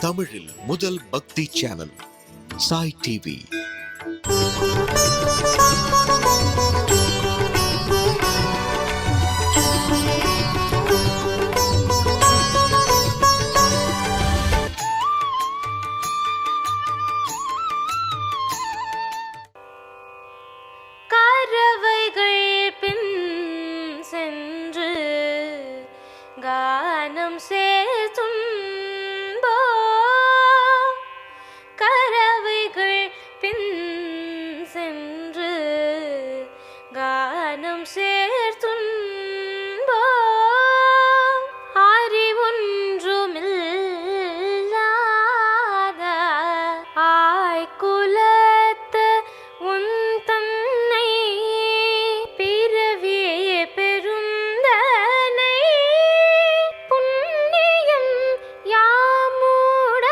தமிழில் முதல் பக்தி சேனல் சாய் டிவி. கானம் சேர்த்துன்போ கரவைகள் பின் சென்று கானம் சேர்த்துன்போ அறிவொன்றுமில்லாத ஆய்குலத்து உன் தன்னை பிறவியே பெருந்தனை புண்ணியம் யாமுடையோ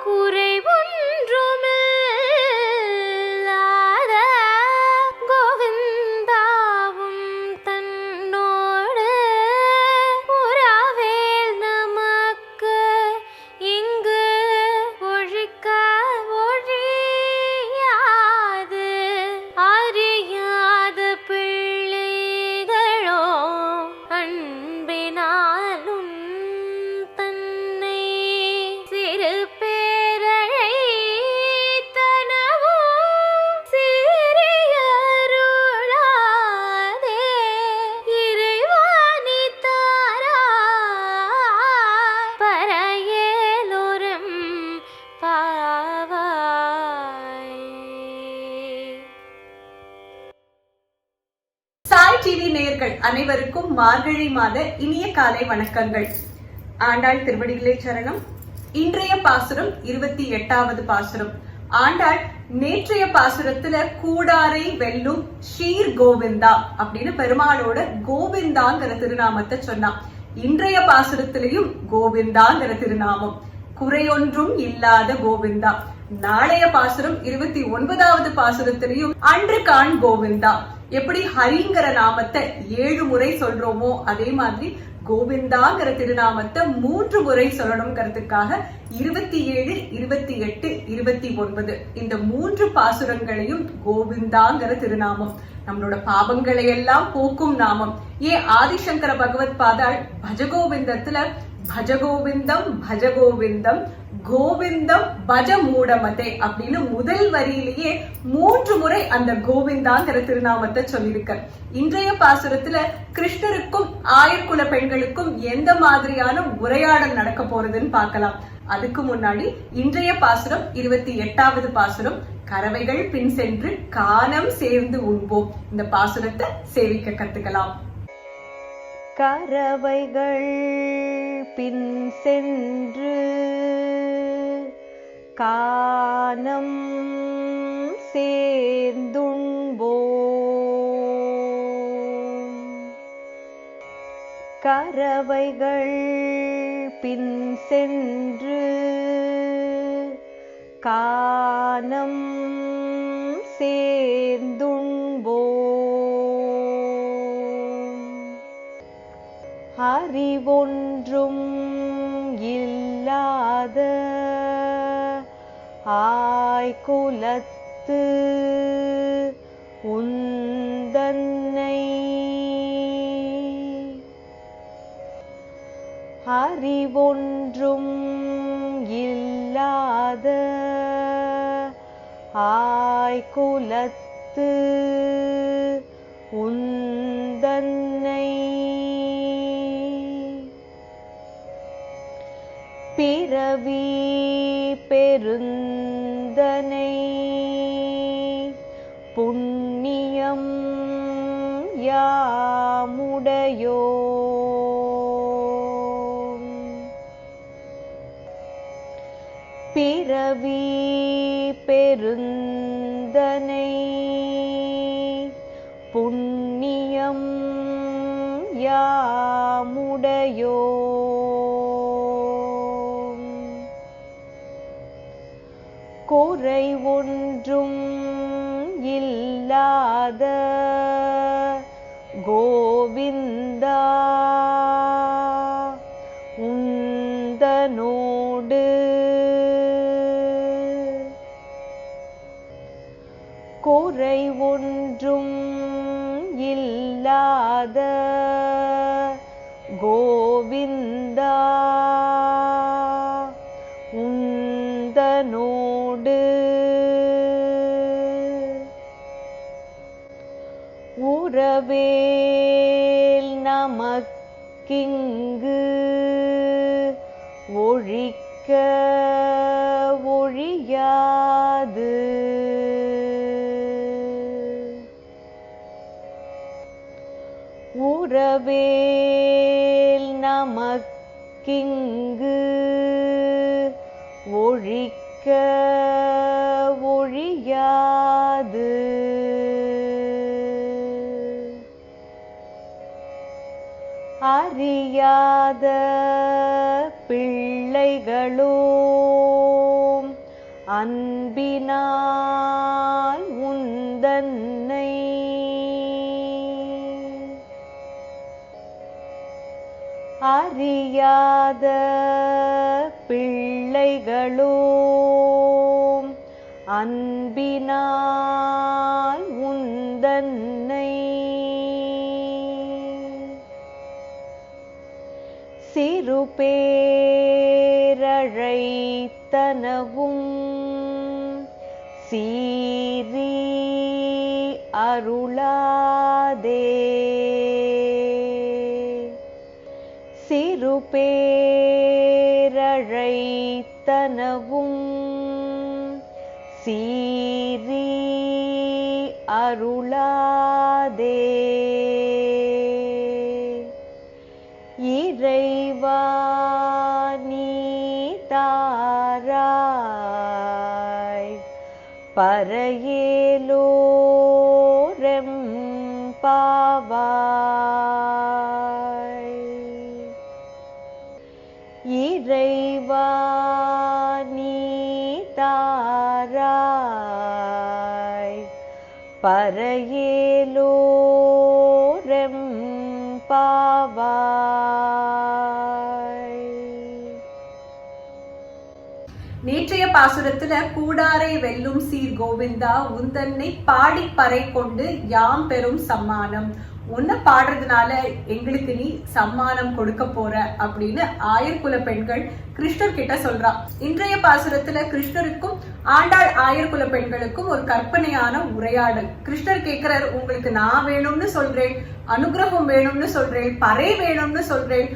குறைவொன்றுமில்லாத கோவிந்தாவும் தன்னோடு உறவேல் நமக்கு இங்கு ஒழிக்க ஒழியாது அறியாத பிள்ளைகளோ அன்பினாலும் தன்னை சிறு பேரழை தனவும் சிறியருளாதே இறைவாணி தாராய் பரையேலோரும் பாவாய். சாய் டிவி நேயர்கள் அனைவருக்கும் மார்கழி மாத இனிய காலை வணக்கங்கள். ஆண்டாள் திருவடிகளே சரணம். இன்றைய பாசுரம் 28வது பாசுரம். ஆண்டாள் நேற்றைய பாசுரத்துல கூடாரை வெல்லும் ஷீர் கோவிந்தா அப்படின்னு பெருமாளோட கோவிந்தாங்கிற திருநாமத்தை சொன்னான். இன்றைய பாசுரத்திலையும் கோவிந்தாங்கிற திருநாமம், குறையொன்றும் இல்லாத கோவிந்தா. நாளைய பாசுரம் 29வது பாசுரத்திலையும் அன்று காண் கோவிந்தா. எப்படி ஹரிங்கிற நாமத்தை 7 முறை சொல்றோமோ அதே மாதிரி கோவிந்தாங்கிற திருநாமத்தை 3 முறை சொல்லணுங்கிறதுக்காக 27, 28, 29 இந்த 3 பாசுரங்களையும் கோவிந்தாங்கிற திருநாமம். நம்மளோட பாவங்களை எல்லாம் போக்கும் நாமம். ஏன் ஆதிசங்கர பகவத் பாதாள் பஜகோவிந்தத்துல பஜகோவிந்தம் பஜகோவிந்தம் கோவிந்தம் பஜ மூடமதே அப்படின்னு முதல் வரியிலேயே 3 முறை அந்த கோவிந்தாங்கிற திருநாமத்தை சொல்லியிருக்க. இன்றைய பாசுரத்துல கிருஷ்ணருக்கும் ஆயர்குல பெண்களுக்கும் எந்த மாதிரியான உரையாடல் நடக்க போறதுன்னு பார்க்கலாம். அதுக்கு முன்னாடி இன்றைய பாசுரம் 28வது பாசுரம், கறவைகள் பின் சென்று கானம் சேர்ந்து உண்போம். இந்த பாசுரத்தை சேவிக்க கத்துக்கலாம். கறவைகள் பின் சென்று கானம் சேர்ந்துண்போம். கறவைகள் பின் சென்று கானம் சேர்ந்துண்போம். அறிவொன்றும் இல்லாத ஆய்குலத்து உந்தன்னை அறிவொன்றும் இல்லாத ஆய்குலத்து உந்தன்னை பிறவி பெருந்தனை புண்ணியம் யாமுடையோ பிறவி பெருந்தனை புண்ணியம் யாமுடையோ குறை ஒன்றும் இல்லாத கோவிந்தா உன் இல்லாத கோவிந்தா உந்தனோடு உறவேல் நமக்கிங்கு ஒழிக்க ஒழியாது உறவேல் நமக்கிங்கு ஒழிக்க ஒழியாது அறியாத பிள்ளைகளோம் அன்பினால் உந்தன்னை அறியாத பிள்ளைகளோம் அன்பினால் உந்தன்னை சிறு பேரழைத்தனவும் சீரி அருளாதே சிறு பேரழைத்தனவும் சீரி அருளாதே இறைவா நீ தாராய் பரையேலோரெம்பாவாய் இறைவா நீ தாராய் பரையேலோரெம்பாவாய். நேற்றைய பாசுரத்துல கூடாரை வெல்லும் சீர் கோவிந்தா உந்தன்னை பாடி பறை கொண்டு யாம் பெறும் சம்மானம், உன்னை பாடுறதுனால எங்களுக்கு நீ சம்மானம் கொடுக்க போற அப்படின்னு ஆயர்குல பெண்கள் கிருஷ்ணர் கிட்ட சொல்றா. இன்றைய பாசுரத்துல கிருஷ்ணருக்கும் ஆண்டாள் ஆயர்குல பெண்களுக்கும் ஒரு கற்பனையான உரையாடல். கிருஷ்ணர் கேட்கிறார், உங்களுக்கு நான் வேணும்னு சொல்றேன், அனுகிரகம் வேணும்னு சொல்றேன், பறை வேணும்னு சொல்றேன்,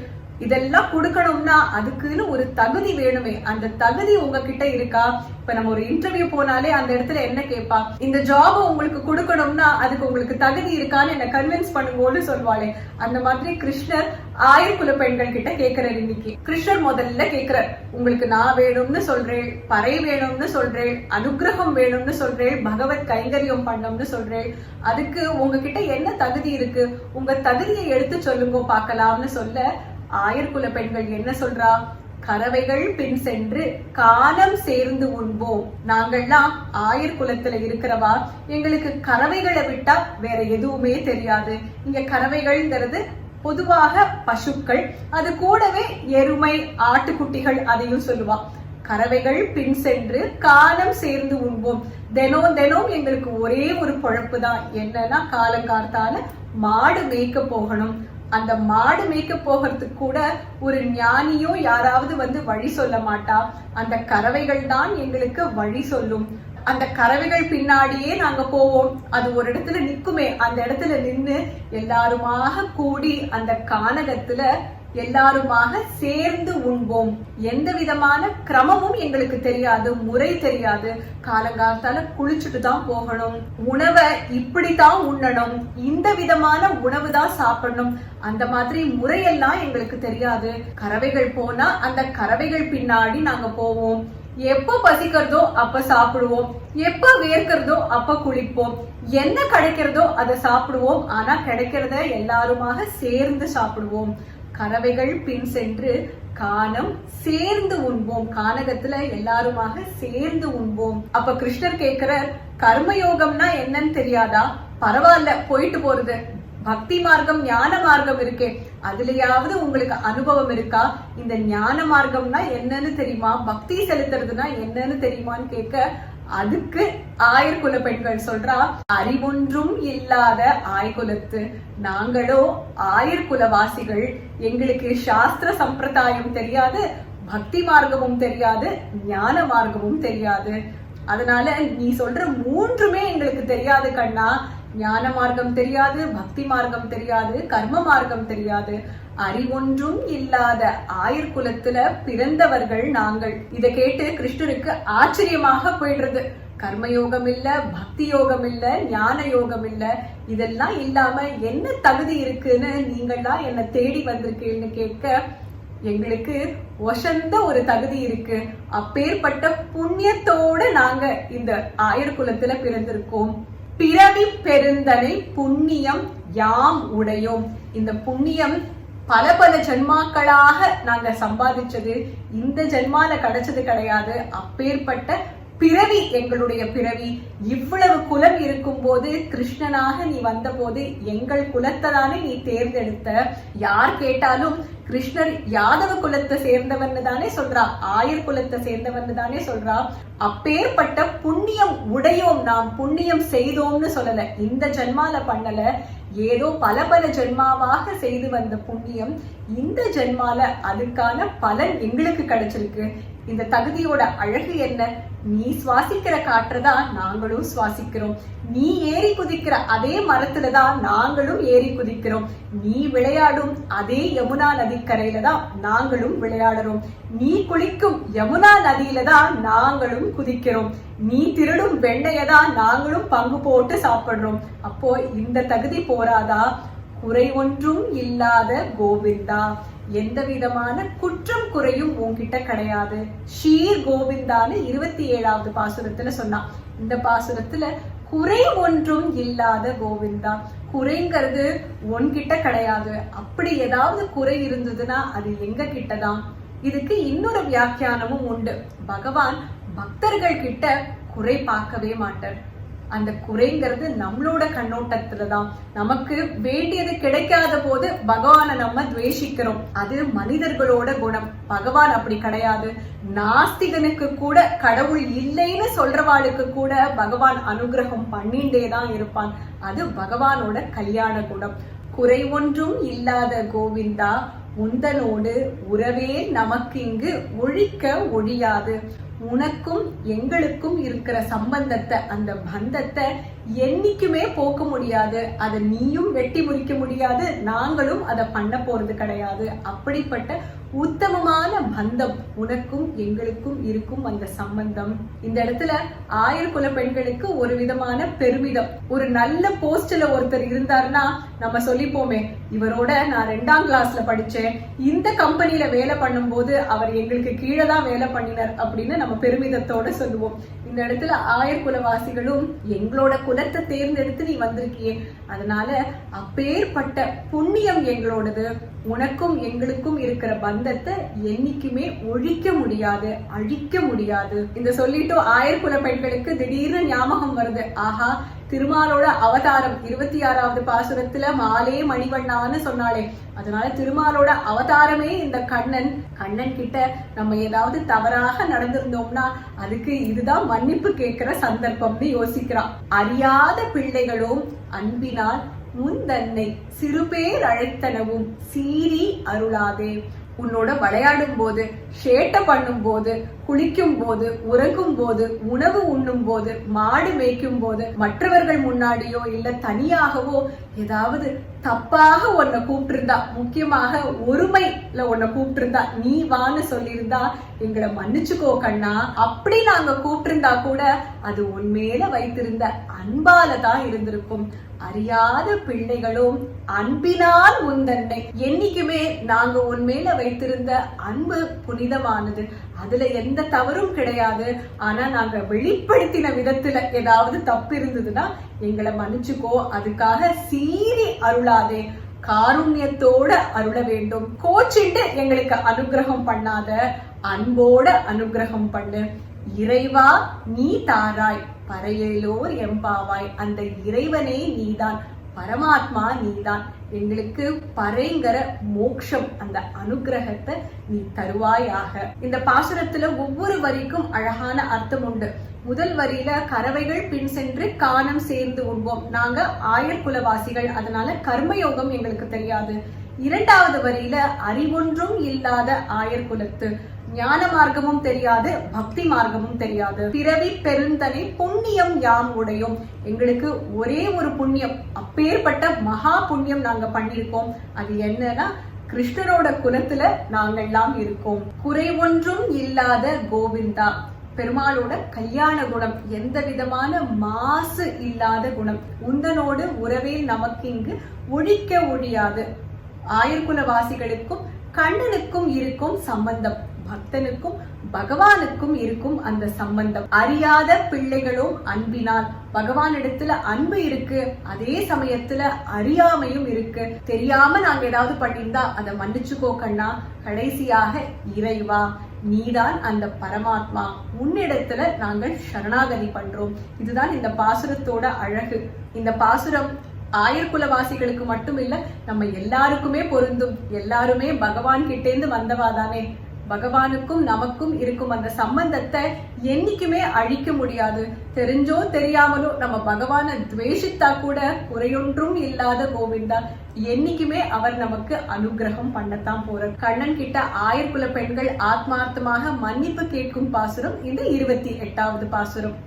இதெல்லாம் கொடுக்கணும்னா அதுக்குன்னு ஒரு தகுதி வேணுமே, அந்த தகுதி உங்ககிட்ட இருக்கா? இப்ப நம்ம ஒரு இன்டர்வியூ போனாலே அந்த இடத்துல என்ன கேட்பா, இந்த ஜாப் உங்களுக்கு கொடுக்கணும்னா அதுக்கு உங்களுக்கு தகுதி இருக்கான்னு என்ன கன்வின்ஸ் பண்ணுங்கன்னு சொல்வாளே, அந்த மாதிரி கிருஷ்ணர் ஆயர்குல பெண்கள் கிட்ட கேட்கிறார். இன்னைக்கு கிருஷ்ணர் முதல்ல கேட்கிறார், உங்களுக்கு நான் வேணும்னு சொல்றேன், பறை வேணும்னு சொல்றேன், அனுகிரகம் வேணும்னு சொல்றேன், பகவத் கைங்கரியம் பண்ணணும்னு சொல்றேன், அதுக்கு உங்ககிட்ட என்ன தகுதி இருக்கு, உங்க தகுதியை எடுத்து சொல்லுங்க பார்க்கலாம்னு சொல்ல ஆயர்குல பெண்கள் என்ன சொல்றா, கறவைகள் பின் சென்று காலம் சேர்ந்து உண்போம். நாங்கள்லாம் ஆயர்குலத்துல இருக்கிறவா, எங்களுக்கு கறவைகளை விட்டா வேற எதுவுமே தெரியாது. இங்க கறவைகள்ங்கிறது பொதுவாக பசுக்கள், அது கூடவே எருமை ஆட்டுக்குட்டிகள் அதையும் சொல்லுவா. கறவைகள் பின் சென்று காலம் சேர்ந்து உண்போம். தினம் தினம் எங்களுக்கு ஒரே ஒரு பொழப்பு தான், என்னன்னா காலங்கார்த்தால மாடு மேய்க்க போகணும். அந்த மாடு மேய்க்க போகிறதுக்கு கூட ஒரு ஞானியோ யாராவது வந்து வழி சொல்ல மாட்டா, அந்த கறவைகள் தான் எங்களுக்கு வழி சொல்லும். அந்த கறவைகள் பின்னாடியே நாங்க போவோம். அது ஒரு இடத்துல நிக்குமே, அந்த இடத்துல நின்னு எல்லாருமாக கூடி அந்த கானகத்துல எல்லாருமாக சேர்ந்து உண்போம். எந்த விதமான கிரமமும் எங்களுக்கு தெரியாது, முறை தெரியாது. காலங்காலத்தால குளிச்சுட்டு தான் போகணும், உணவை இப்படித்தான் உண்ணணும், இந்த விதமான உணவு தான் சாப்பிடணும், அந்த மாதிரி முறையெல்லாம் எங்களுக்கு தெரியாது. கறவைகள் போனா அந்த கறவைகள் பின்னாடி நாங்க போவோம். எப்ப பசிக்கிறதோ அப்ப சாப்பிடுவோம், எப்ப வேர்க்கிறதோ அப்ப குளிப்போம், என்ன கிடைக்கிறதோ அதை சாப்பிடுவோம். ஆனா கிடைக்கிறத எல்லாருமாக சேர்ந்து சாப்பிடுவோம். கறவைகள் பின் சென்று கானம் சேர்ந்து உண்போம், கானகத்துல எல்லாருமாக சேர்ந்து உண்போம். அப்ப கிருஷ்ணர் கேக்குற, கர்மயோகம்னா என்னன்னு தெரியாதா? பரவாயில்ல, போயிட்டு போறது. பக்தி மார்க்கம் ஞான மார்க்கம் இருக்கே, அதுலயாவது உங்களுக்கு அனுபவம் இருக்கா? இந்த ஞான மார்க்கம்னா என்னன்னு தெரியுமா, பக்தி செலுத்துறதுனா என்னன்னு தெரியுமான்னு கேட்க அதுக்கு ஆயர்குல பெண்கள் சொல்றா, அறிவொன்றும் இல்லாத ஆய்குலத்து நாங்களோ ஆயர்குலவாசிகள், எங்களுக்கு சாஸ்திர சம்பிரதாயம் தெரியாது, பக்தி மார்க்கமும் தெரியாது, ஞான மார்க்கமும் தெரியாது. அதனால நீ சொல்ற மூன்றுமே எங்களுக்கு தெரியாது கண்ணா. ஞான மார்க்கம் தெரியாது, பக்தி மார்க்கம் தெரியாது, கர்ம மார்க்கம் தெரியாது. அறிவொன்றும் இல்லாத ஆயர்குலத்துல பிறந்தவர்கள் நாங்கள். இதை கேட்டு கிருஷ்ணருக்கு ஆச்சரியமாக போயிடுறது. கர்மயோகம் இல்ல, பக்தி யோகம் இல்ல, ஞான யோகம் இல்ல, இதெல்லாம் இல்லாம என்ன தகுதி இருக்குன்னு நீங்கள்லாம் என்ன தேடி வந்திருக்கீங்கன்னு கேட்க, எங்களுக்கு ஒசந்த ஒரு தகுதி இருக்கு. அப்பேற்பட்ட புண்ணியத்தோட நாங்க இந்த ஆயர்குலத்துல பிறந்திருக்கோம். பிறவி பெருந்தனை புண்ணியம் யாம் உடையோம். இந்த புண்ணியம் பல பல ஜென்மாக்களாக நாங்க சம்பாதிச்சது, இந்த ஜென்மால கிடைச்சது கிடையாது. அப்பேற்பட்ட பிறவி எங்களுடைய பிறவி. இவ்வளவு குலம் இருக்கும் போது கிருஷ்ணனாக நீ வந்த போது எங்கள் குலத்தை தானே நீ தேர்ந்தெடுத்த. யார் கேட்டாலும் கிருஷ்ணர் யாதவ குலத்தை சேர்ந்தவன்னு தானே சொல்றா, ஆயர் குலத்தை சேர்ந்தவன்னு தானே சொல்றா. அப்பேற்பட்ட புண்ணியம் உடையோம், நாம் புண்ணியம் செய்தோம்னு சொல்லல, இந்த ஜென்மால பண்ணல, ஏதோ பல பல ஜென்மாவாக செய்து வந்த புண்ணியம் இந்த ஜென்மால அதுக்கான பலன் எங்களுக்கு கிடைச்சிருக்கு. இந்த தகுதியோட அழகு என்ன? நீ சுவாசிக்கிற காற்றுதான் நாங்களும் சுவாசிக்கிறோம். நீ ஏறி குதிக்கிற அதே மரத்துலதான் நாங்களும் ஏறி குதிக்கிறோம். நீ விளையாடும் அதே யமுனா நதிக்கரையில தான் நாங்களும் விளையாடுறோம். நீ குளிக்கும் யமுனா நதியில தான் நாங்களும் குதிக்கிறோம். நீ திருடும் வெண்ணைய தான் நாங்களும் பங்கு போட்டு சாப்பிடுறோம். அப்போ இந்த தகுதி போராதா? குறை ஒன்றும் இல்லாத கோவிந்தா, எந்த விதமான குற்றம் குறையும் உன்கிட்ட கிடையாது. ஷீர் கோவிந்தான்னு 27வது பாசுரத்துல சொன்னான். இந்த பாசுரத்துல குறை ஒன்றும் இல்லாத கோவிந்தா, குறைங்கிறது உன்கிட்ட கிடையாது. அப்படி ஏதாவது குறை இருந்ததுன்னா அது எங்க கிட்டதான். இதுக்கு இன்னொரு வியாக்கியானமும் உண்டு. பகவான் பக்தர்கள் கிட்ட குறை பார்க்கவே மாட்டார். அந்த குறைங்கிறது நம்மளோட கண்ணோட்டத்துலதான். நமக்கு வேண்டியது கிடைக்காத போது பகவானை நம்ம துவேஷிக்கிறோம். அது மனிதர்களோட குணம். பகவான் அப்படி கிடையாது. நாஸ்திகனுக்கு கூட, கடவுள் இல்லைன்னு சொல்றவாளுக்கு கூட பகவான் அனுகிரகம் பண்ணிண்டேதான் இருப்பான். அது பகவானோட கல்யாண குணம். குறை ஒன்றும் இல்லாத கோவிந்தா, உந்தனோடு உறவே நமக்கு இங்கு ஒழிக்க ஒழியாது. உனக்கும் எங்களுக்கும் இருக்கிற சம்பந்தத்தை, அந்த பந்தத்தை என்னைக்குமே போக்க முடியாது. அதை நீயும் வெட்டி முறிக்க முடியாது, நாங்களும் அதை பண்ண போறது கிடையாது. அப்படிப்பட்ட உத்தமமான பந்தம் உனக்கும் எங்களுக்கும் இருக்கும் அந்த சம்பந்தம். இந்த இடத்துல ஆயர்குல பெண்களுக்கு ஒரு விதமான பெருமிதம். ஒரு நல்ல போஸ்ட்ல ஒருத்தர் இருந்தாருன்னா நம்ம சொல்லிப்போமே, இவரோட நான் 2ஆம் கிளாஸ்ல படிச்சேன், இந்த கம்பெனில வேலை பண்ணும் போது அவர் எங்களுக்கு கீழே தான் வேலை பண்ணினார் அப்படின்னு நம்ம பெருமிதத்தோட சொல்லுவோம். இந்த இடத்துல ஆயர்குலவாசிகளும் எங்களோட குலத்தை தேர்ந்தெடுத்து நீ வந்திருக்கியே, அதனால அப்பேற்பட்ட புண்ணியம் எங்களோடது. உனக்கும் எங்களுக்கும் இருக்கிற பந்தத்தை என்னைக்குமே ஒழிக்க முடியாது, அழிக்க முடியாது. இந்த சொல்லிட்டு ஆயர்குல பெண்களுக்கு திடீர்னு ஞாபகம் வருது. ஆஹா, திருமாலோட அவதாரம் 26வது பாசுரத்துல மாலே மணிவண்ணான்னு சொன்னாலே, அதனால திருமாலோட அவதாரமே இந்த கண்ணன். கண்ணன் கிட்ட நம்ம ஏதாவது தவறாக நடந்திருந்தோம்னா அதுக்கு இதுதான் மன்னிப்பு கேட்கிற சந்தர்ப்பம்னு யோசிக்கிறான். அறியாத பிள்ளைகளும் அன்பினால் முந்தன்னை சிறுபேர் அழைத்தனவும் சீறி அருளாதே. உன்னோட விளையாடும் போது, சேட்டை பண்ணும் போது, குளிக்கும் போது, உறங்கும் போது, உணவு உண்ணும் போது, மாடு மேய்க்கும் போது, மற்றவர்கள் முன்னாடியோ இல்ல தனியாகவோ ஏதாவது தப்பாக உன்னை கூப்பிட்டிருந்தா, முக்கியமாக ஒருமைல உன்னை கூப்பிட்டிருந்தா, நீ வான்னு சொல்லியிருந்தா எங்களை மன்னிச்சுக்கோ கண்ணா. அப்படி நாங்க கூப்பிட்டிருந்தா கூட அது உன்மேல வைத்திருந்த அன்பால தான் இருந்திருக்கும். அறியாத பிள்ளைகளும் அன்பினால் உந்தன்னை, என்னைக்குமே நாங்க உன்மேல வைத்திருந்த அன்பு புனிதமானது, அதுல எந்த தவறும் கிடையாது. ஆனா நாங்க வெளிப்படுத்தின விதத்துல ஏதாவது தப்பு இருந்ததுன்னா எங்களை மன்னிச்சுக்கோ. அதுக்காக சீறி அருளாதே, காருண்யத்தோட அருள வேண்டும். கோச்சிட்டு எங்களுக்கு அனுகிரகம் பண்ணாத, அன்போட அனுகிரகம் பண்ணு. இறைவா நீ தாராய் பறையலோர் எம்பாவாய். அந்த இறைவனே நீதான், பரமாத்மா நீதான். எங்களுக்கு பறைங்கிற மோட்சம், அந்த அனுகிரகத்தை நீ தருவாயாக. இந்த பாசுரத்துல ஒவ்வொரு வரிக்கும் அழகான அர்த்தம் உண்டு. முதல் வரியில கறவைகள் பின் சென்று கானம் சேர்ந்து உண்போம். நாங்க ஆயர்குலவாசிகள், அதனால கர்மயோகம் எங்களுக்கு தெரியாது. இரண்டாவது வரியில அறிவொன்றும் இல்லாத ஆயர்குலத்து, ஞான மார்க்கமும் தெரியாது, பக்தி மார்க்கமும் தெரியாது. பிறவி பெருந்தனை புண்ணியம் யாம் உடையோம், எங்களுக்கு ஒரே ஒரு புண்ணியம், அப்பேற்பட்ட மகா புண்ணியம் நாங்க பண்ணிருக்கோம். அது என்னன்னா கிருஷ்ணரோட குலத்துல நாங்கெல்லாம் இருக்கோம். குறை ஒன்றும் இல்லாத கோவிந்தா, பெருமாளோட கல்யாண குணம், எந்த விதமான மாசு இல்லாத குணம். உந்தனோடு உறவே நமக்கு இங்கு ஒழிக்க ஒழியாது. ஆயர்குலவாசிகளுக்கும் கண்ணனுக்கும் இருக்கும் சம்பந்தம், பக்தனுக்கும் பகவானுக்கும் இருக்கும் அந்த சம்பந்தம். அறியாத பிள்ளைகளும் அன்பினால், பகவானிடத்துல அன்பு இருக்கு, அதே சமயத்துல அறியாமையும் இருக்கு. தெரியாம நாங்க ஏதாவது பண்ணியிருந்தா அதை மன்னிச்சுக்கோ கண்ணா. கடைசியாக இறைவா, நீதான் அந்த பரமாத்மா, உன்னிடத்துல நாங்கள் சரணாகதி பண்றோம். இதுதான் இந்த பாசுரத்தோட அழகு. இந்த பாசுரம் ஆயர்குலவாசிகளுக்கு மட்டும் இல்ல, நம்ம எல்லாருக்குமே பொருந்தும். எல்லாருமே பகவான் கிட்டேந்து வந்தவாதானே. பகவானுக்கும் நமக்கும் இருக்கும் அந்த சம்பந்தத்தை என்னைக்குமே அழிக்க முடியாது. தெரிஞ்சோ தெரியாமலோ நம்ம பகவானை துவேஷித்தா கூட குறையொன்றும் இல்லாத கோவிந்தா, என்னைக்குமே அவர் நமக்கு அனுகிரகம் பண்ணத்தான் போறார். கண்ணன் கிட்ட ஆயர்குல பெண்கள் ஆத்மார்த்தமாக மன்னிப்பு கேட்கும் பாசுரம் இந்த 28வது பாசுரம்.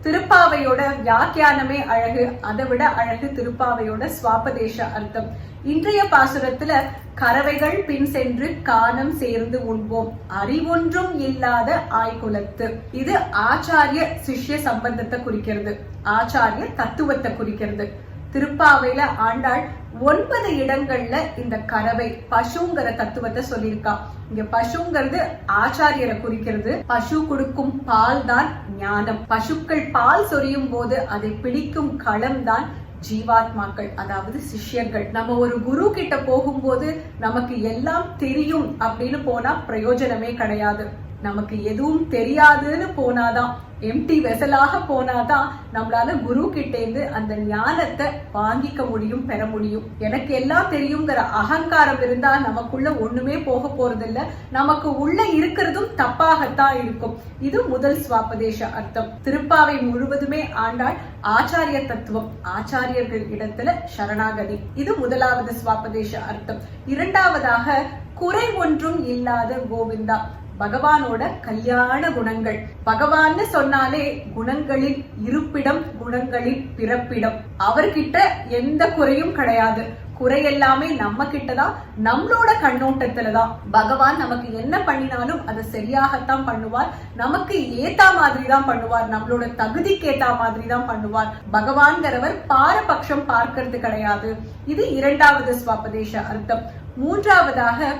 திருப்பாவையோட வியாக்கியானமே அழகு, அதை விட அழகு திருப்பாவையோட சுவாபதேச அர்த்தம். இன்றைய பாசுரத்துல கறவைகள் பின் சென்று கானம் சேர்ந்து உண்போம், அறிவொன்றும் இல்லாத ஆய்குலத்து. இது ஆச்சாரிய சிஷ்ய சம்பந்தத்தை குறிக்கிறது, ஆச்சாரிய தத்துவத்தை குறிக்கிறது. திருப்பாவையில ஆண்டாள் 9 இடங்கள்ல இந்த கறவை பசுங்கிற தத்துவத்தை சொல்லியிருக்கா. இங்க பசுங்கிறது ஆச்சாரியரை குறிக்கிறது. பசு கொடுக்கும் பால் தான் ஞானம். பசுக்கள் பால் சொரியும் போது அதை பிடிக்கும் களம் தான் ஜீவாத்மாக்கள், அதாவது சிஷ்யர்கள். நம்ம ஒரு குரு கிட்ட போகும்போது நமக்கு எல்லாம் தெரியும் அப்படின்னு போனா பிரயோஜனமே கிடையாது. நமக்கு எதுவும் தெரியாதுன்னு போனாதான், எம்டி வெசலாக போனாதான் நம்மளால குரு கிட்டேந்து அந்த ஞானத்தை வாங்கிக்க முடியும், பெற முடியும். எனக்கு எல்லாம் தெரியுங்கிற அகங்காரம் இருந்தா நமக்குள்ள ஒண்ணுமே போக போறது இல்ல, நமக்கு உள்ள இருக்கிறதும் தப்பாகத்தான் இருக்கும். இது முதல் சுவாபதேச அர்த்தம். திருப்பாவை முழுவதுமே ஆண்டாள் ஆச்சாரிய தத்துவம், ஆச்சாரியர்கள் இடத்துல சரணாகதி. இது முதலாவது சுவாபதேச அர்த்தம். இரண்டாவதாக குறை ஒன்றும் இல்லாத கோவிந்தா, பகவானோட கல்யாண குணங்கள். பகவான்னு சொன்னாலே குணங்களின் இருப்பிடம், குணங்களின் பிறப்பிடம். அவர்கிட்ட எந்த குறையும் கிடையாது. குறை எல்லாமே நம்ம கிட்டதான், நம்மளோட கண்ணோட்டத்துலதான். பகவான் நமக்கு என்ன பண்ணினாலும் அதை சரியாகத்தான் பண்ணுவார், நமக்கு ஏத்தா மாதிரி தான் பண்ணுவார், நம்மளோட தகுதிக்கு ஏத்தா மாதிரி தான் பண்ணுவார். பகவான்கிறவர் பாரபட்சம் பார்க்கிறது கிடையாது. இது இரண்டாவது சுவாபதேச அர்த்தம். மூன்றாவதாக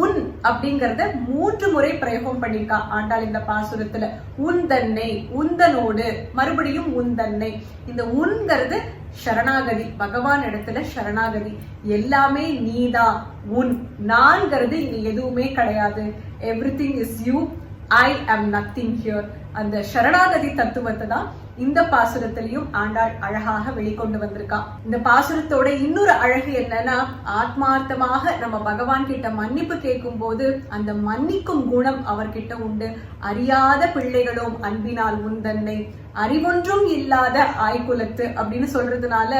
உன் அப்படிங்கறத 3 முறை பிரயோகம் பண்ணிருக்கா ஆண்டாள் இந்த பாசுரத்துல. உந்தன்னை, உந்தனோடு, மறுபடியும் உந்தன்னை. இந்த உன்கிறது சரணாகதி, பகவான் இடத்துல சரணாகதி. எல்லாமே நீதான், உன். நான்கிறது இங்க எதுவுமே கிடையாது. எவ்ரிதிங் இஸ் யூ, ஐ ஆம் நத்திங் ஹியர். அந்த சரணாகதி தத்துவத்தை தான் இந்த பாசுரத்திலையும் ஆண்டாள் அழகாக வெளிக்கொண்டு வந்திருக்கா. இந்த பாசுரத்தோட இன்னொரு அழகு என்னன்னா, ஆத்மார்த்தமாக நம்ம பகவான் கிட்ட மன்னிப்பு கேட்கும் போது அந்த மன்னிக்கும் குணம் அவர்கிட்ட உண்டு. அறியாத பிள்ளைகளும் அன்பினால் உந்தன்னை, அறிவொன்றும் இல்லாத ஆய்குலத்து அப்படின்னு சொல்றதுனால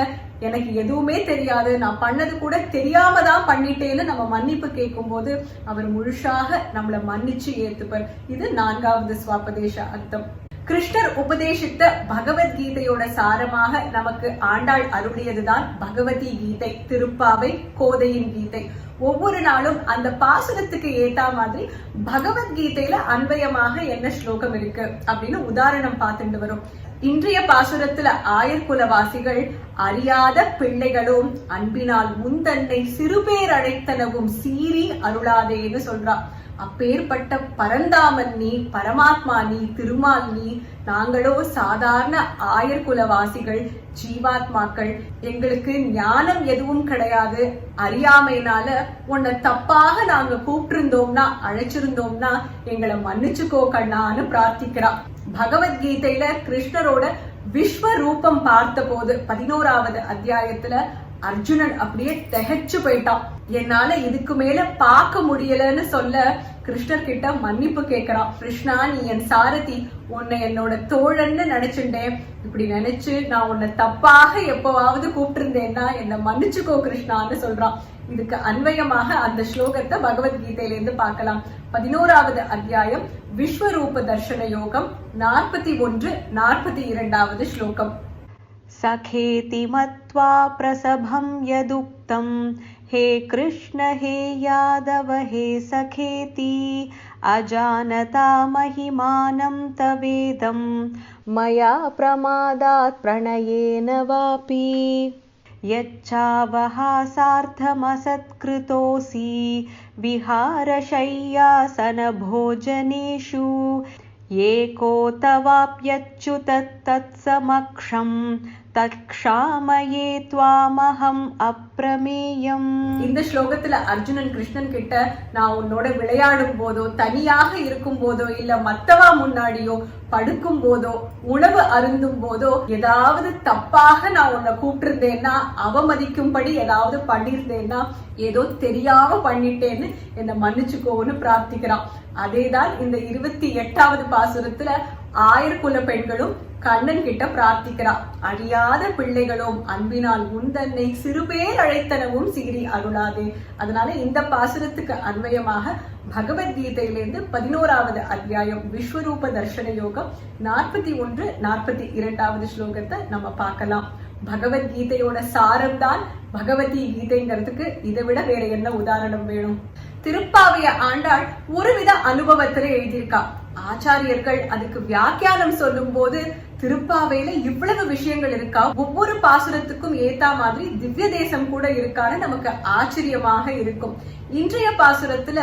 எனக்கு எதுவுமே தெரியாது, நான் பண்ணது கூட தெரியாம தான் பண்ணிட்டேன்னு நம்ம மன்னிப்பு கேட்கும் போது அவர் முழுசாக நம்மள மன்னிச்சு ஏத்துப்பார். இது 4வது சுவாபதேச அர்த்தம். கிருஷ்ணர் உபதேசித்த பகவத்கீதையோட சாரமாக நமக்கு ஆண்டாள் அருளியதுதான் பகவதி கீதை, திருப்பாவை, கோதையின் கீதை. ஒவ்வொரு நாளும் அந்த பாசுரத்துக்கு ஏத்தா மாதிரி பகவத்கீதையில அன்வயமாக என்ன ஸ்லோகம் இருக்கு அப்படின்னு உதாரணம் பார்த்துட்டு வரும். இன்றைய பாசுரத்துல ஆயர்குலவாசிகள் அறியாத பிள்ளைகளும் அன்பினால் முந்தன்னை சிறுபேர் அழைத்தனவும் சீறி அருளாதேன்னு சொல்றா. அப்பேற்பட்ட பரந்தாமன் நீ, பரமாத்மா நீ, திருமால் நீ. நாங்களோ சாதாரண ஆயர்குலவாசிகள், ஜீவாத்மாக்கள். எங்களுக்கு ஞானம் எதுவும் கிடையாது. அறியாமையினால உன்னை தப்பாக நாங்க கூப்பிட்டிருந்தோம்னா, அழைச்சிருந்தோம்னா எங்களை மன்னிச்சுக்கோ கண்ணான்னு பிரார்த்திக்கிறா. பகவத்கீதையில கிருஷ்ணரோட விஸ்வரூபம் பார்த்த போது 11வது அத்தியாயத்துல அர்ஜுனன் அப்படியே திகைச்சு போயிட்டான். என்னால இதுக்கு மேல பார்க்க முடியலன்னு சொல்ல கிருஷ்ணர் கிட்ட மன்னிப்பு கேட்கிறான். கிருஷ்ணா, நீ என் சாரதி, உன்னை என்னோட தோழன்னு நினைச்சுட்டேன். இப்படி நினைச்சு நான் உன்னை தப்பாக எப்பவாவது கூப்பிட்டிருந்தேன்னா என்னை மன்னிச்சுக்கோ கிருஷ்ணான்னு சொல்றான். இதுக்கு அன்வயமாக அந்த ஸ்லோகத்தை பகவத்கீதையிலிருந்து பார்க்கலாம். 11வது அத்தியாயம் விஸ்வரூப தர்ஷன யோகம் 41-42 ஸ்லோகம். सखेति मत्वा प्रसभं यदुक्तं हे कृष्ण हे यादव हे सखेति अजानता महिमानं तवेदं मया प्रमादात् प्रणयेन वापि यच्चावहासार्थमसत्कृतोऽसि विहारशय्यासनभोजनेषु एको तवाप्यच्युत तत्समक्षं தக்ஷாமயே த்வாமஹம் அப்ரமேயம். இந்த ஸ்லோகத்துல அர்ஜுனன் கிருஷ்ணன் கிட்ட, நான் உன்னோட விளையாடும் போதோ, தனியாக இருக்கும் போதோ, இல்ல மத்தவா முன்னாடியோ, படுக்கும் போதோ, உணவு அருந்தும் போதோ ஏதாவது தப்பாக நான் உன்னை கூப்பிட்டிருந்தேன்னா, அவமதிக்கும்படி ஏதாவது பண்ணிருந்தேன்னா, ஏதோ தெரியாம பண்ணிட்டேன்னு என்னை மன்னிச்சுக்கோன்னு பிரார்த்திக்கிறான். அதேதான் இந்த 28வது பாசுரத்துல ஆயிரக்குல பெண்களும் கண்ணன் கிட்ட பிரார்த்திக்கிறார். அறியாத பிள்ளைகளும் அன்பினால் உந்தன்னை சிறுபேர் அழைத்தனவும் சீறி அருளாதே. அதனால இந்த பாசுரத்துக்கு அன்வயமாக பகவத்கீதையிலிருந்து 11வது அத்தியாயம் விஸ்வரூப தர்ஷன யோகம் 41-42 ஸ்லோகத்தை நம்ம பார்க்கலாம். பகவத்கீதையோட சாரம் தான் பகவதி கீதைங்கிறதுக்கு இதை விட வேற என்ன உதாரணம் வேணும்? திருப்பாவைய ஆண்டாள் ஒருவித அனுபவத்துல எழுதியிருக்கா. ஆச்சாரியர்கள் அதுக்கு வியாக்கியானம் சொல்லும் போது திருப்பாவையில இவ்வளவு விஷயங்கள் இருக்கா, ஒவ்வொரு பாசுரத்துக்கும் ஏத்தா மாதிரி திவ்ய தேசம் கூட இருக்கான்னு நமக்கு ஆச்சரியமாக இருக்கும். இன்றைய பாசுரத்துல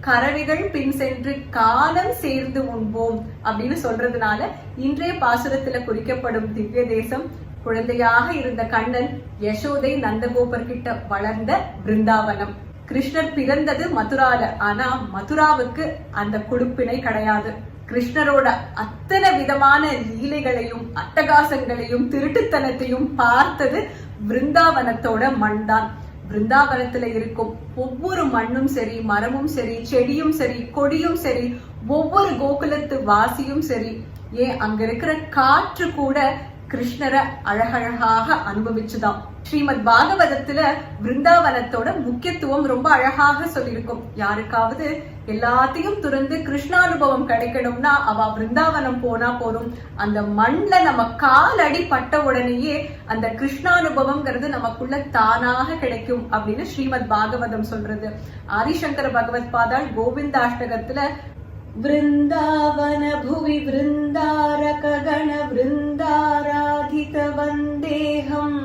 கறவைகள் பின் சென்று காலம் சேர்ந்து உண்போம் அப்படின்னு சொல்றதுனால இன்றைய பாசுரத்துல குறிக்கப்படும் திவ்ய தேசம் குழந்தையாக இருந்த கண்ணன் யசோதை நந்தகோபர் கிட்ட வளர்ந்த பிருந்தாவனம். கிருஷ்ணர் பிறந்தது மதுரால, ஆனா மதுராவுக்கு அந்த கொடுப்பினை கிடையாது. கிருஷ்ணரோட அத்தனை விதமான லீலைகளையும் அட்டகாசங்களையும் திருட்டுத்தனத்தையும் பார்த்தது பிருந்தாவனத்தோட மண் தான். பிருந்தாவனத்துல இருக்கும் ஒவ்வொரு மண்ணும் சரி, மரமும் சரி, செடியும் சரி, கொடியும் சரி, ஒவ்வொரு கோகுலத்து வாசியும் சரி, ஏன் அங்க இருக்கிற காற்று கூட கிருஷ்ணரை அழகழகாக அனுபவிச்சுதான். ஸ்ரீமத் பாகவதத்துல பிருந்தாவனத்தோட முக்கியத்துவம் ரொம்ப அழகாக சொல்லியிருக்கும். யாருக்காவது எல்லாத்தையும் துறந்து கிருஷ்ணானுபவம் கிடைக்கணும்னா அவ பிருந்தாவனம் போனா போதும். அந்த மண்ல நம்ம காலடி பட்ட உடனேயே அந்த கிருஷ்ணானுபவம்ங்கிறது நமக்குள்ள தானாக கிடைக்கும் அப்படின்னு ஸ்ரீமத் பாகவதம் சொல்றது. ஆதிசங்கர பகவத் பாதாள் கோவிந்தாஷ்டகத்துல वृन्दावन भुवि वृन्दारक गण वृन्दाराधित वन्देहम्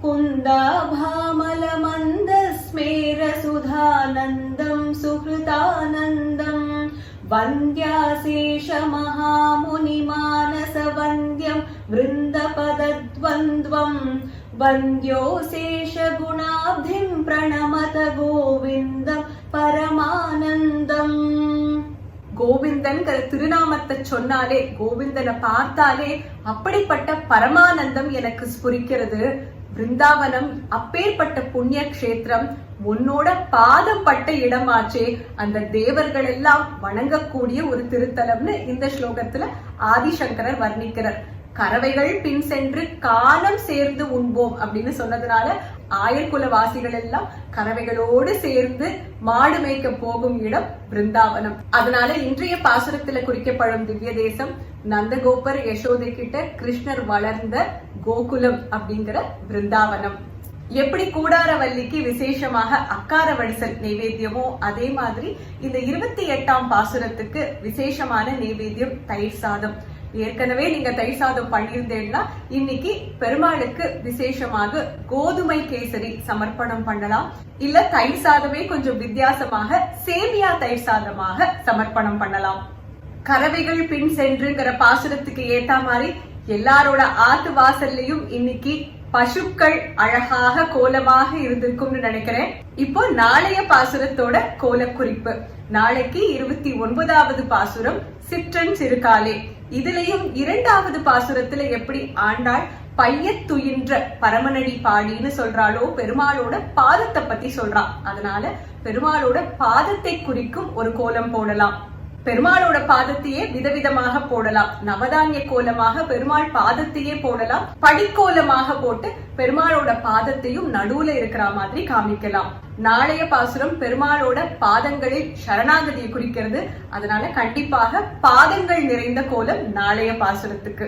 कुन्दाभामल मन्दस्मेर सुधानन्दम् सुहृतानन्दम् वन्द्याशेष महामुनिमानस वन्द्यम् वृन्दपदद्वन्द्वम् वन्द्योशेष गुणाब्धिम् प्रणमत गोविन्दम् परमानन्दम्. கோவிந்தன் திருநாமத்தை சொன்னாலே, கோவிந்தனை பார்த்தாலே அப்படிப்பட்ட பரமானந்தம் எனக்கு ஸ்புரிக்கிறது. பிருந்தாவனம் அப்பேற்பட்ட புண்ணிய கஷேத்திரம், உன்னோட பாதம் பட்ட இடமாச்சே, அந்த தேவர்கள் எல்லாம் வணங்கக்கூடிய ஒரு திருத்தலம்னு இந்த ஸ்லோகத்துல ஆதிசங்கரர் வர்ணிக்கிறார். கறவைகள் பின் சென்று காலம் சேர்ந்து உண்போம் அப்படின்னு சொன்னதுனால ஆயர்குல வாசிகள் எல்லாம் கறவைகளோடு சேர்ந்து மாடு மேய்க்க போகும் இடம் பிருந்தாவனம். அதனால இன்றைய பாசுரத்துல குறிக்கப்படும் திவ்ய தேசம் நந்தகோபர் யசோதை கிட்ட கிருஷ்ணர் வளர்ந்த கோகுலம் அப்படிங்கிற பிருந்தாவனம். எப்படி கூடாரவல்லிக்கு விசேஷமாக அக்கார வடிசல் நைவேத்தியமோ அதே மாதிரி இந்த 28ஆம் பாசுரத்துக்கு விசேஷமான நைவேத்தியம் தயிர் சாதம். ஏற்கனவே நீங்க தயிர் சாதம் பண்ணியிருந்தேன்னா இன்னைக்கு பெருமாளுக்கு விசேஷமாக கோதுமை கேசரி சமர்ப்பணம் பண்ணலாம். இல்ல தயிர் சாதமே கொஞ்சம் வித்தியாசமாக சேமியா தயிர் சாதமாக சமர்ப்பணம் பண்ணலாம். கறவைகள் பின் சென்றுங்கிற பாசுரத்துக்கு ஏத்த மாதிரி எல்லாரோட ஆத்து வாசல்லையும் இன்னைக்கு பசுக்கள் அழகாக கோலமாக இருந்திருக்கும்னு நினைக்கிறேன். இப்போ நாளைய பாசுரத்தோட கோல குறிப்பு. நாளைக்கு 29வது பாசுரம் சிற்றன் சிறுகாலே. இதுலயும் 2வது பாசுரத்துல எப்படி ஆண்டாள் பையத்துயின்ற பரமனடி பாடின்னு சொல்றாளோ பெருமாளோட பாதத்தை பத்தி சொல்றா. அதனால பெருமாளோட பாதத்தை குறிக்கும் ஒரு கோலம் போடலாம். பெருமாளோட பாதத்தையே விதவிதமாக போடலாம். நவதானிய கோலமாக பெருமாள் பாதத்தையே போடலாம். படிக்கோலமாக போட்டு பெருமாளோட பாதத்தையும் நடுவுல இருக்கிற மாதிரி காமிக்கலாம். நாளைய பாசுரம் பெருமாளோட பாதங்களில் சரணாகதியை குறிக்கிறது. அதனால கண்டிப்பாக பாதங்கள் நிறைந்த கோலம் நாளைய பாசுரத்துக்கு.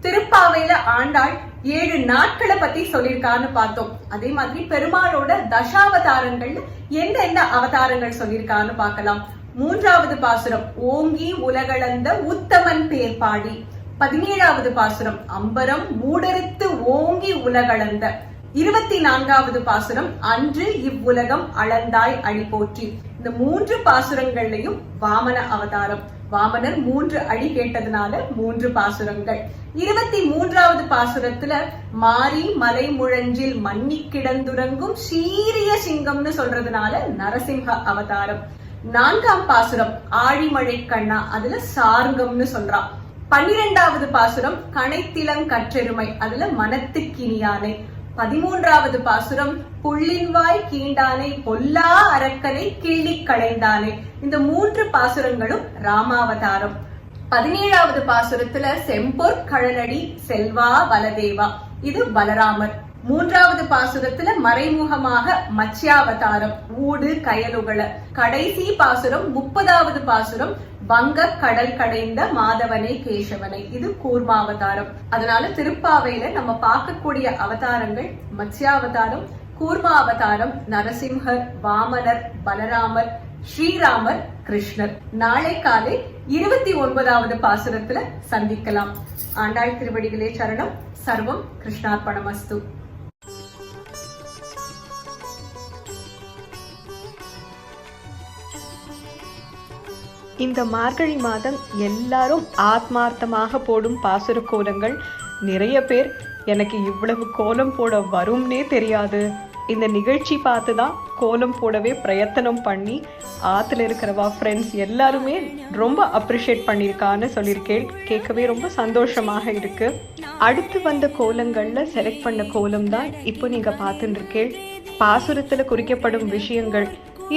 திருப்பாவையில ஆண்டாள் 7 நாட்களை பத்தி சொல்லியிருக்கான்னு பார்த்தோம். அதே மாதிரி பெருமாளோட தசாவதாரங்கள்ல எந்தெந்த அவதாரங்கள் சொல்லியிருக்கான்னு பார்க்கலாம். 3வது பாசுரம் ஓங்கி உலகளந்த உத்தமன் பேர் பாடி. 17வது பாசுரம் அம்பரம் மூடறுத்து ஓங்கி உலகளந்த. 24வது பாசுரம் அன்று இவ்வுலகம் அளந்தாய் அடி போற்றி. இந்த 3 பாசுரங்கள்லயும் வாமன அவதாரம். வாமனர் 3 அடி கேட்டதுனால 3 பாசுரங்கள். 23வது பாசுரத்துல மாரி மலை முழஞ்சில் மன்னி கிடந்துறங்கும் சீரிய சிங்கம்னு சொல்றதுனால நரசிம்ஹ அவதாரம். 4ஆம் பாசுரம் ஆழிமழை கண்ணா, அதுல சார்கம்னு சொல்றா. 12வது பாசுரம் கனைத்திலங்கற்றெருமை, அதுல மனத்துக்கினியானை. 13வது பாசுரம் புள்ளின்வாய் கீண்டானை பொல்லா அரக்கனை கிள்ளி களைந்தானே. இந்த 3 பாசுரங்களும் ராமாவதாரம். 17வது பாசுரத்துல செம்பொற் கழலடி செல்வா பலதேவா, இது பலராமர். 3வது பாசுரத்துல மறைமுகமாக மத்ஸ்யாவதாரம், ஊடு கயலுகள. கடைசி பாசுரம் 30வது பாசுரம் வங்க கடல் கடைந்த மாதவனை கேசவனை, இது கூர்மாவதாரம். அதனால திருப்பாவையில நம்ம பார்க்கக்கூடிய அவதாரங்கள் மத்ஸ்யாவதாரம், கூர்மாவதாரம், நரசிம்ஹர், வாமனர், பலராமர், ஸ்ரீராமர், கிருஷ்ணர். நாளை காலை 29வது பாசுரத்துல சந்திக்கலாம். ஆண்டாள் திருவடிகளே சரணம். சர்வம் கிருஷ்ணார்ப்பணமஸ்து. இந்த மார்கழி மாதம் எல்லாரும் ஆத்மார்த்தமாக போடும் பாசுர கோலங்கள். நிறைய பேர் எனக்கு இவ்வளவு கோலம் போட வரும்னே தெரியாது, இந்த நிகழ்ச்சி பார்த்து தான் கோலம் போடவே பிரயத்தனம் பண்ணி ஆற்றுல இருக்கிறவா ஃப்ரெண்ட்ஸ் எல்லாருமே ரொம்ப அப்ரிஷியேட் பண்ணியிருக்கான்னு சொல்லியிருக்கேன். கேட்கவே ரொம்ப சந்தோஷமாக இருக்கு. அடுத்து வந்த கோலங்களில் செலக்ட் பண்ண கோலம் தான் இப்போ நீங்கள் பார்த்துட்டு இருக்கேன். பாசுரத்தில் குறிக்கப்படும் விஷயங்கள்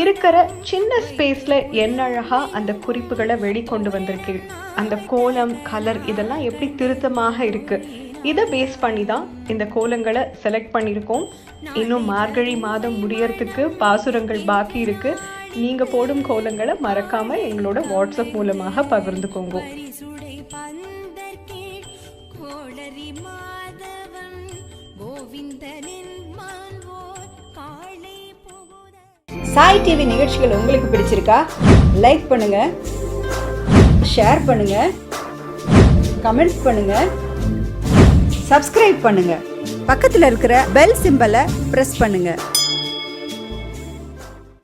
இருக்கிற சின்ன ஸ்பேஸில் என்ன அழகாக அந்த குறிப்புகளை வெளிக்கொண்டு வந்திருக்கு. அந்த கோலம், கலர் இதெல்லாம் எப்படி திருத்தமாக இருக்குது. இதை பேஸ் பண்ணி தான் இந்த கோலங்களை செலக்ட் பண்ணியிருக்கோம். இன்னும் மார்கழி மாதம் முடியறதுக்கு பாசுரங்கள் பாக்கி இருக்குது. நீங்கள் போடும் கோலங்களை மறக்காமல் எங்களோட வாட்ஸ்அப் மூலமாக பகிர்ந்துக்கோங்க. சாய் டிவி நிகழ்ச்சிகள் உங்களுக்கு பிடிச்சிருக்கா? லைக் பண்ணுங்க, ஷேர் பண்ணுங்க, கமெண்ட் பண்ணுங்க, சப்ஸ்கிரைப் பண்ணுங்க. பக்கத்தில் இருக்கிற பெல் சிம்பலை பிரஸ் பண்ணுங்க.